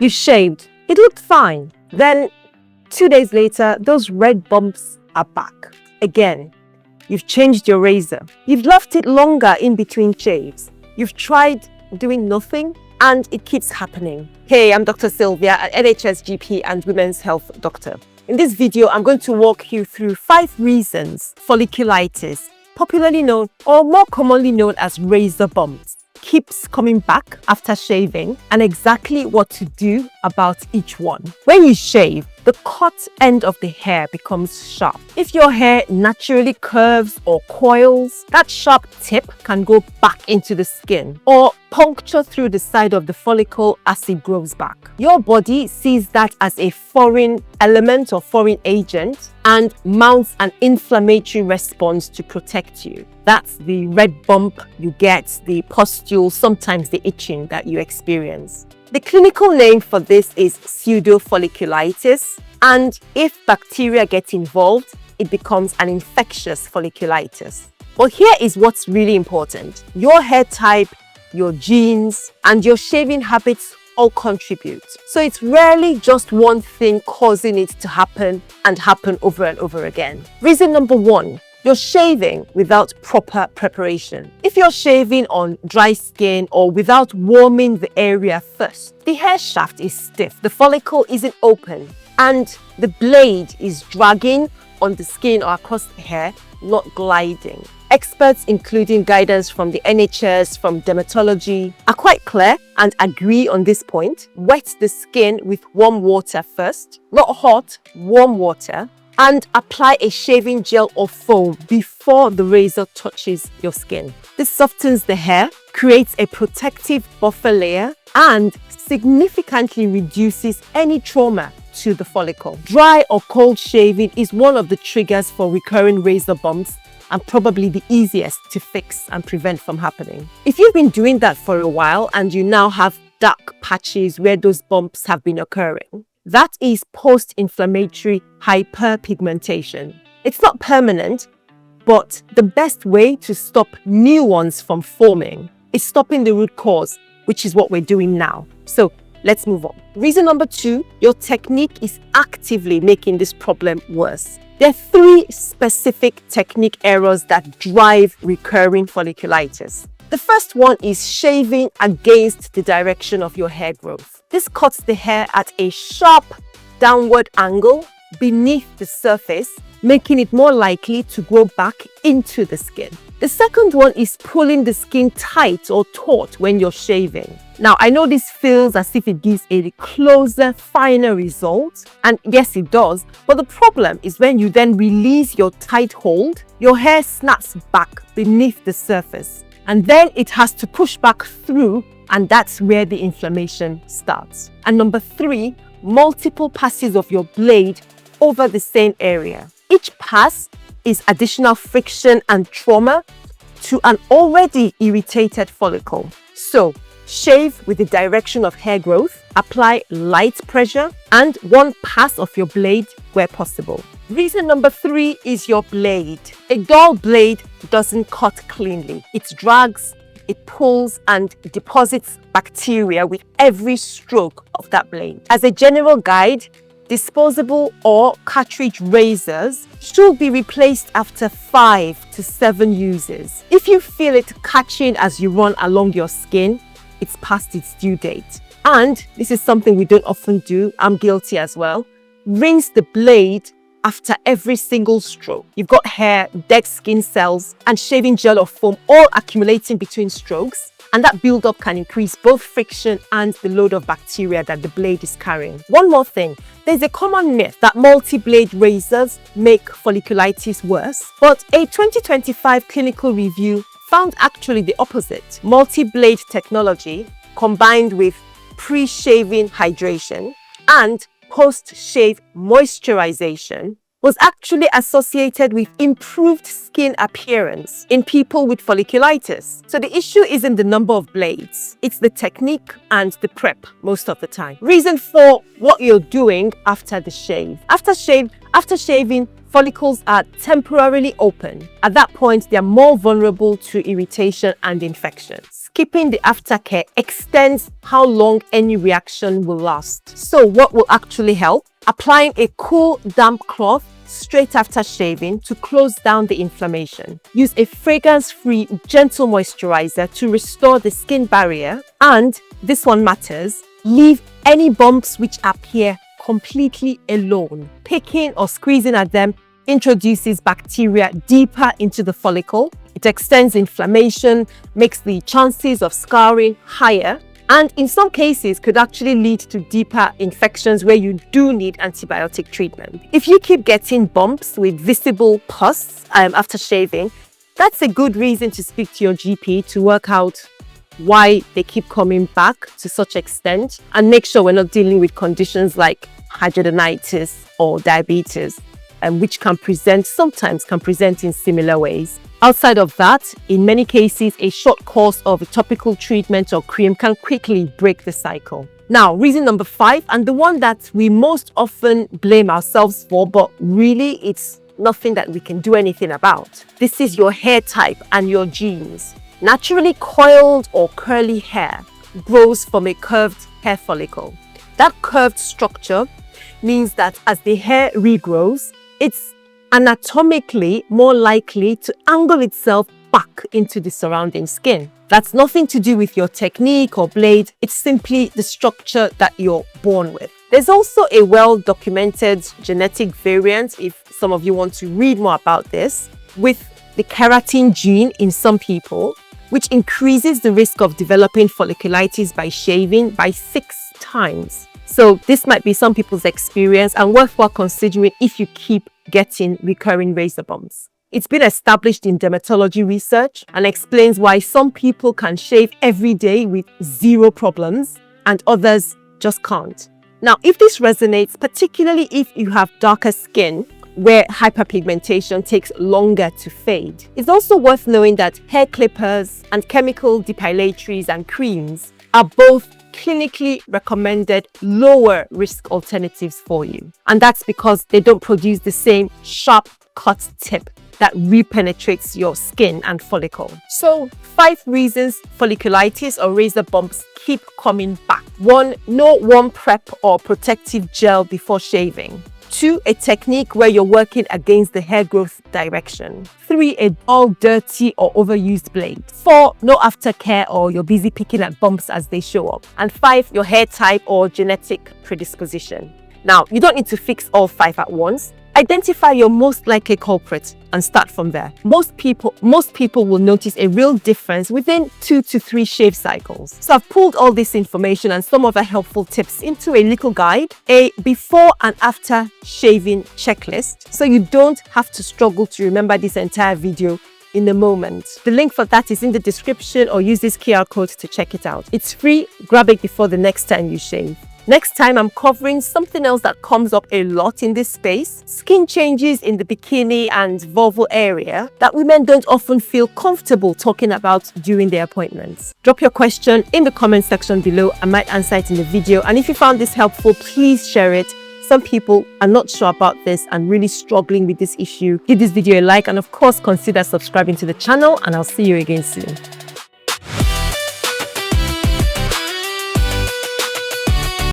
You shaved. It looked fine. Then 2 days later, those red bumps are back. Again, you've changed your razor. You've left it longer in between shaves. You've tried doing nothing and it keeps happening. Hey, I'm Dr. Sylvia, an NHS GP and women's health doctor. In this video, I'm going to walk you through 5 reasons folliculitis, popularly known or more commonly known as razor bumps, keeps coming back after shaving and exactly what to do about each one. When you shave, the cut end of the hair becomes sharp. If your hair naturally curves or coils, that sharp tip can go back into the skin or puncture through the side of the follicle as it grows back. Your body sees that as a foreign element or foreign agent and mounts an inflammatory response to protect you. That's the red bump you get, the pustule, sometimes the itching that you experience. The clinical name for this is Pseudofolliculitis, and if bacteria get involved, it becomes an infectious folliculitis. But here is what's really important. Your hair type, your genes, and your shaving habits all contribute. So it's rarely just one thing causing it to happen and happen over and over again. Reason number 1. You're shaving without proper preparation. If you're shaving on dry skin or without warming the area first, the hair shaft is stiff, the follicle isn't open, and the blade is dragging on the skin or across the hair, not gliding. Experts, including guidance from the NHS, from dermatology, are quite clear and agree on this point. Wet the skin with warm water first, not hot, warm water, and apply a shaving gel or foam before the razor touches your skin. This softens the hair, creates a protective buffer layer, and significantly reduces any trauma to the follicle. Dry or cold shaving is one of the triggers for recurring razor bumps and probably the easiest to fix and prevent from happening. If you've been doing that for a while and you now have dark patches where those bumps have been occurring, that is post-inflammatory hyperpigmentation. It's not permanent, but the best way to stop new ones from forming is stopping the root cause, which is what we're doing now. So let's move on. Reason number 2, your technique is actively making this problem worse. There are 3 specific technique errors that drive recurring folliculitis. The first one is shaving against the direction of your hair growth. This cuts the hair at a sharp downward angle beneath the surface, making it more likely to grow back into the skin. The second one is pulling the skin tight or taut when you're shaving. Now, I know this feels as if it gives a closer, finer result, and yes, it does, but the problem is when you then release your tight hold, your hair snaps back beneath the surface, and then it has to push back through, and that's where the inflammation starts. And number 3, multiple passes of your blade over the same area. Each pass is additional friction and trauma to an already irritated follicle. So, shave with the direction of hair growth, apply light pressure, and 1 pass of your blade where possible. Reason number 3 is your blade. A dull blade doesn't cut cleanly. It drags, it pulls, and deposits bacteria with every stroke of that blade. As a general guide, disposable or cartridge razors should be replaced after 5 to 7 uses. If you feel it catching as you run along your skin, it's past its due date. And this is something we don't often do. I'm guilty as well. Rinse the blade after every single stroke. You've got hair, dead skin cells, and shaving gel or foam all accumulating between strokes, and that buildup can increase both friction and the load of bacteria that the blade is carrying. One more thing, there's a common myth that multi-blade razors make folliculitis worse, but a 2025 clinical review found actually the opposite. Multi-blade technology combined with pre-shaving hydration and post-shave moisturization was actually associated with improved skin appearance in people with folliculitis. So the issue isn't the number of blades, it's the technique and the prep most of the time. Reason for what you're doing after the shave. After shaving, follicles are temporarily open. At that point, they are more vulnerable to irritation and infection. skipping the aftercare extends how long any reaction will last. So what will actually help? Applying a cool, damp cloth straight after shaving to close down the inflammation. Use a fragrance-free, gentle moisturizer to restore the skin barrier. And this one matters, leave any bumps which appear completely alone. Picking or squeezing at them introduces bacteria deeper into the follicle. It extends inflammation, makes the chances of scarring higher, and in some cases could actually lead to deeper infections where you do need antibiotic treatment. If you keep getting bumps with visible pus after shaving, that's a good reason to speak to your GP to work out why they keep coming back to such extent, and make sure we're not dealing with conditions like hidradenitis or diabetes, which sometimes can present in similar ways. Outside of that, in many cases, a short course of a topical treatment or cream can quickly break the cycle. Now, reason number 5, and the one that we most often blame ourselves for, but really it's nothing that we can do anything about. This is your hair type and your genes. Naturally coiled or curly hair grows from a curved hair follicle. That curved structure means that as the hair regrows, it's anatomically more likely to angle itself back into the surrounding skin. That's nothing to do with your technique or blade, it's simply the structure that you're born with. There's also a well-documented genetic variant, if some of you want to read more about this, with the keratin gene in some people, which increases the risk of developing folliculitis by shaving by 6 times. So this might be some people's experience and worthwhile considering if you keep getting recurring razor bumps. It's been established in dermatology research and explains why some people can shave every day with 0 problems and others just can't. Now, if this resonates, particularly if you have darker skin where hyperpigmentation takes longer to fade, it's also worth knowing that hair clippers and chemical depilatories and creams are both clinically recommended lower risk alternatives for you. And that's because they don't produce the same sharp cut tip that repenetrates your skin and follicle. So 5 reasons folliculitis or razor bumps keep coming back. 1, no warm prep or protective gel before shaving. 2, a technique where you're working against the hair growth direction. 3, a dull, dirty or overused blade. 4, no aftercare or you're busy picking at bumps as they show up. And 5, your hair type or genetic predisposition. Now, you don't need to fix all 5 at once. Identify your most likely culprit and start from there. Most people will notice a real difference within 2 to 3 shave cycles. So I've pulled all this information and some other helpful tips into a little guide, a before and after shaving checklist, so you don't have to struggle to remember this entire video in a moment. The link for that is in the description, or use this QR code to check it out. It's free, grab it before the next time you shave. Next time, I'm covering something else that comes up a lot in this space: skin changes in the bikini and vulval area that women don't often feel comfortable talking about during their appointments. Drop your question in the comment section below. I might answer it in the video. And if you found this helpful, please share it. Some people are not sure about this and really struggling with this issue. Give this video a like and of course consider subscribing to the channel, and I'll see you again soon.